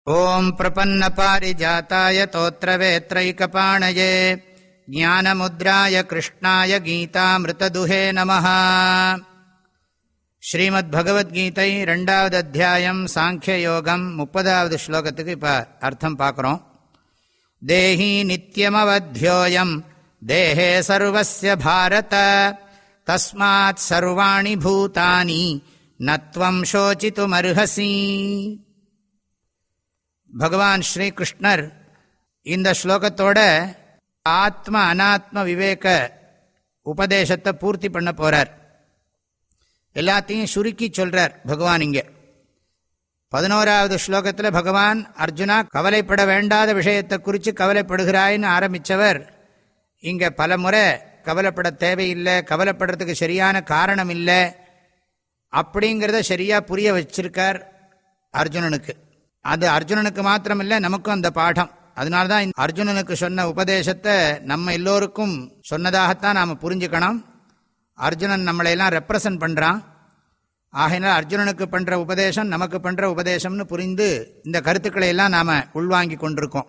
ஓம் பிரபன்ன பாரிஜாதாய தோத்ரவேத்ரைகபாணயே ஞானமுத்ராய கிருஷ்ணாய கீதாமிருததுஹே நமஹ. ஸ்ரீமத் பகவத்கீதை 2வது அத்தியாயம் சாங்கிய யோகம் 30வது ஸ்லோகத்துக்கு இப்போ அர்த்தம் பார்க்குறோம். தேஹி நித்யமவத்யோயம் தேஹே சர்வஸ்ய பாரத தஸ்மாத் சர்வாணி பூதானி நத்வம் சோசித்துமர்ஹசி. பகவான் ஸ்ரீகிருஷ்ணர் இந்த ஸ்லோகத்தோட ஆத்ம அனாத்ம விவேக உபதேசத்தை பூர்த்தி பண்ண போறார். எல்லாத்தையும் சுருக்கி சொல்றார் பகவான். இங்கே 11வது ஸ்லோகத்தில் பகவான் அர்ஜுனா கவலைப்பட வேண்டாத விஷயத்தை குறித்து கவலைப்படுகிறாய்னு ஆரம்பித்தவர் இங்கே பல முறை கவலைப்பட தேவையில்லை, கவலைப்படுறதுக்கு சரியான காரணம் இல்லை அப்படிங்கிறத சரியாக புரிய வச்சிருக்கார் அர்ஜுனனுக்கு. அது அர்ஜுனனுக்கு மாத்திரமில்லை, நமக்கும் அந்த பாடம். அதனால்தான் அர்ஜுனனுக்கு சொன்ன உபதேசத்தை நம்ம எல்லோருக்கும் சொன்னதாகத்தான் நாம் புரிஞ்சுக்கணும். அர்ஜுனன் நம்மளையெல்லாம் ரெப்ரசன்ட் பண்ணுறான். ஆகையினால் அர்ஜுனனுக்கு பண்ணுற உபதேசம் நமக்கு பண்ணுற உபதேசம்னு புரிந்து இந்த கருத்துக்களை எல்லாம் நாம் உள்வாங்கி கொண்டிருக்கோம்.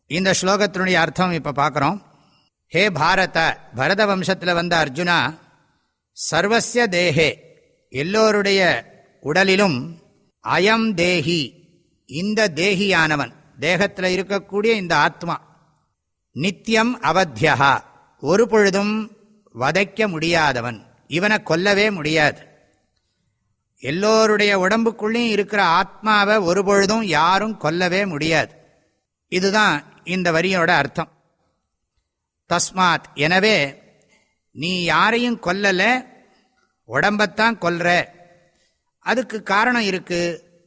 இந்த ஸ்லோகத்தினுடைய அர்த்தம் இப்போ பார்க்குறோம். ஹே பாரத, பரத வம்சத்தில் வந்த அர்ஜுனா, சர்வஸ்ய தேஹே, எல்லோருடைய உடலிலும், அயம் தேஹி, இந்த தேகியானவன், தேகத்தில் இருக்கக்கூடிய இந்த ஆத்மா, நித்தியம் அவத்யா, ஒரு பொழுதும் வதைக்க முடியாதவன், இவனை கொல்லவே முடியாது. எல்லோருடைய உடம்புக்குள்ளேயும் இருக்கிற ஆத்மாவை ஒரு பொழுதும் யாரும் கொல்லவே முடியாது. இதுதான் இந்த வரியோட அர்த்தம். தஸ்மாத், எனவே நீ யாரையும் கொல்லல, உடம்பத்தான் கொல்ற. அதுக்கு காரணம் இருக்கு,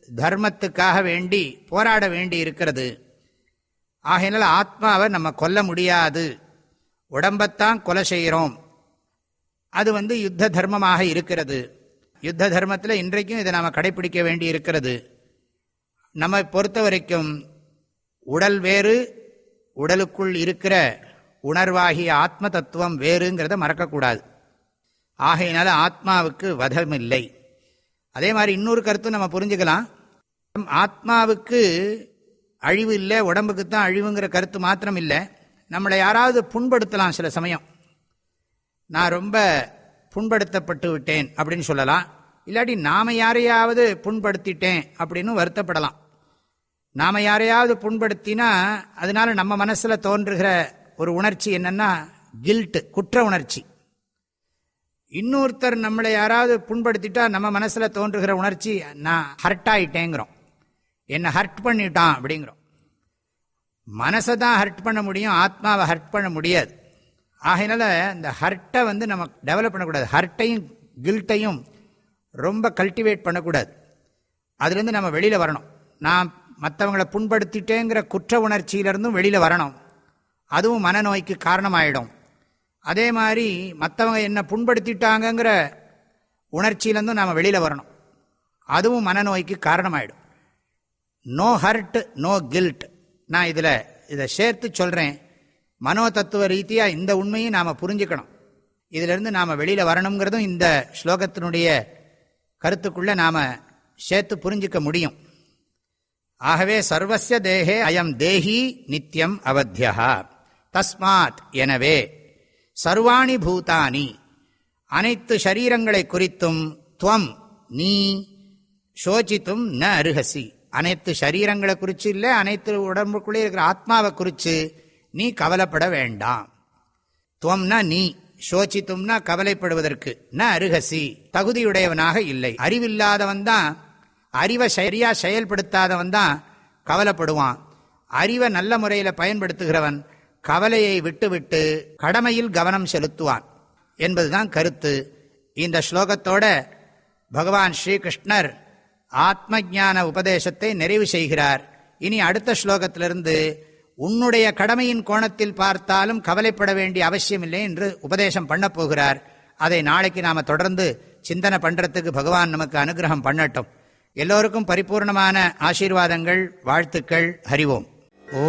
தர்மத்துக்காக வேண்டி போராட வேண்டி இருக்கிறது. ஆகையினால் ஆத்மாவை நம்ம கொல்ல முடியாது, உடம்பத்தான் கொலை செய்கிறோம். அது யுத்த தர்மமாக இருக்கிறது. யுத்த தர்மத்தில் இன்றைக்கும் இதை நாம் கடைபிடிக்க வேண்டி இருக்கிறது. நம்மை பொறுத்த வரைக்கும் உடல் வேறு, உடலுக்குள் இருக்கிற உணர்வாகிய ஆத்ம தத்துவம் வேறுங்கிறத மறக்கக்கூடாது. ஆகையினால ஆத்மாவுக்கு வதமில்லை. அதே மாதிரி இன்னொரு கருத்து நம்ம புரிஞ்சுக்கலாம். ஆத்மாவுக்கு அழிவு இல்லை, உடம்புக்கு தான் அழிவுங்கிற கருத்து மாத்திரம் இல்லை. நம்மளை யாராவது புண்படுத்தலாம். சில சமயம் நான் ரொம்ப புண்படுத்தப்பட்டு விட்டேன் அப்படின்னு சொல்லலாம். இல்லாட்டி நாம் யாரையாவது புண்படுத்திட்டேன் அப்படின்னு வருத்தப்படலாம். நாம் யாரையாவது புண்படுத்தினா அதனால நம்ம மனசில் தோன்றுகிற ஒரு உணர்ச்சி என்னன்னா கில்ட், குற்ற உணர்ச்சி. இன்னொருத்தர் நம்மளை யாராவது புண்படுத்திட்டா நம்ம மனசில் தோன்றுகிற உணர்ச்சி நான் ஹர்ட் ஆகிட்டேங்கிறோம், என்னை ஹர்ட் பண்ணிட்டான் அப்படிங்கிறோம். மனசை தான் ஹர்ட் பண்ண முடியும், ஆத்மாவை ஹர்ட் பண்ண முடியாது. ஆகையினால இந்த ஹர்ட்டை நம்ம டெவலப் பண்ணக்கூடாது. ஹர்ட்டையும் கில்ட்டையும் ரொம்ப கல்டிவேட் பண்ணக்கூடாது. அதுலேருந்து நம்ம வெளியில் வரணும். நான் மற்றவங்களை புண்படுத்திட்டேங்கிற குற்ற உணர்ச்சியிலிருந்தும் வெளியில் வரணும். அதுவும் மனநோய்க்கு காரணமாயிடும். அதே மாதிரி மற்றவங்க என்ன புண்படுத்திட்டாங்கங்கிற உணர்ச்சியிலேருந்தும் நாம் வெளியில் வரணும். அதுவும் மனநோய்க்கு காரணமாயிடும். No hurt, no guilt. நான் இதை சேர்த்து சொல்கிறேன். மனோ தத்துவ ரீதியாக இந்த உண்மையும் நாம் புரிஞ்சுக்கணும். இதிலிருந்து நாம் வெளியில் வரணுங்கிறதும் இந்த ஸ்லோகத்தினுடைய கருத்துக்குள்ளே நாம் சேர்த்து புரிஞ்சிக்க முடியும். ஆகவே சர்வஸ்ய தேஹே அயம் தேஹி நித்யம் அவத்யா தஸ்மாத், எனவே சர்வாணி பூதானி, அனைத்து சரீரங்களை குறித்தும், துவம், நீ, சோசித்தும் ந அருகசி, அனைத்து சரீரங்களை குறித்து இல்லை, அனைத்து உடம்புக்குள்ளே இருக்கிற ஆத்மாவை குறித்து நீ கவலைப்பட வேண்டாம். துவம்னா நீ, சோசித்தும்னா கவலைப்படுவதற்கு, ந அருகசி தகுதியுடையவனாக இல்லை. அறிவில்லாதவன் தான், அறிவை சரியா செயல்படுத்தாதவன் தான் கவலைப்படுவான். அறிவை நல்ல முறையில் பயன்படுத்துகிறவன் கவலையை விட்டுவிட்டு கடமையில் கவனம் செலுத்துவான் என்பதுதான் கருத்து. இந்த ஸ்லோகத்தோட பகவான் ஸ்ரீகிருஷ்ணர் ஆத்ம ஞான உபதேசத்தை நிறைவு செய்கிறார். இனி அடுத்த ஸ்லோகத்திலிருந்து உன்னுடைய கடமையின் கோணத்தில் பார்த்தாலும் கவலைப்பட வேண்டிய அவசியமில்லை என்று உபதேசம் பண்ண போகிறார். அதை நாளைக்கு நாம் தொடர்ந்து சிந்தனை பண்ணுறதுக்கு பகவான் நமக்கு அனுகிரகம் பண்ணட்டும். எல்லோருக்கும் பரிபூர்ணமான ஆசீர்வாதங்கள், வாழ்த்துக்கள். ஹரிவோம். ஓ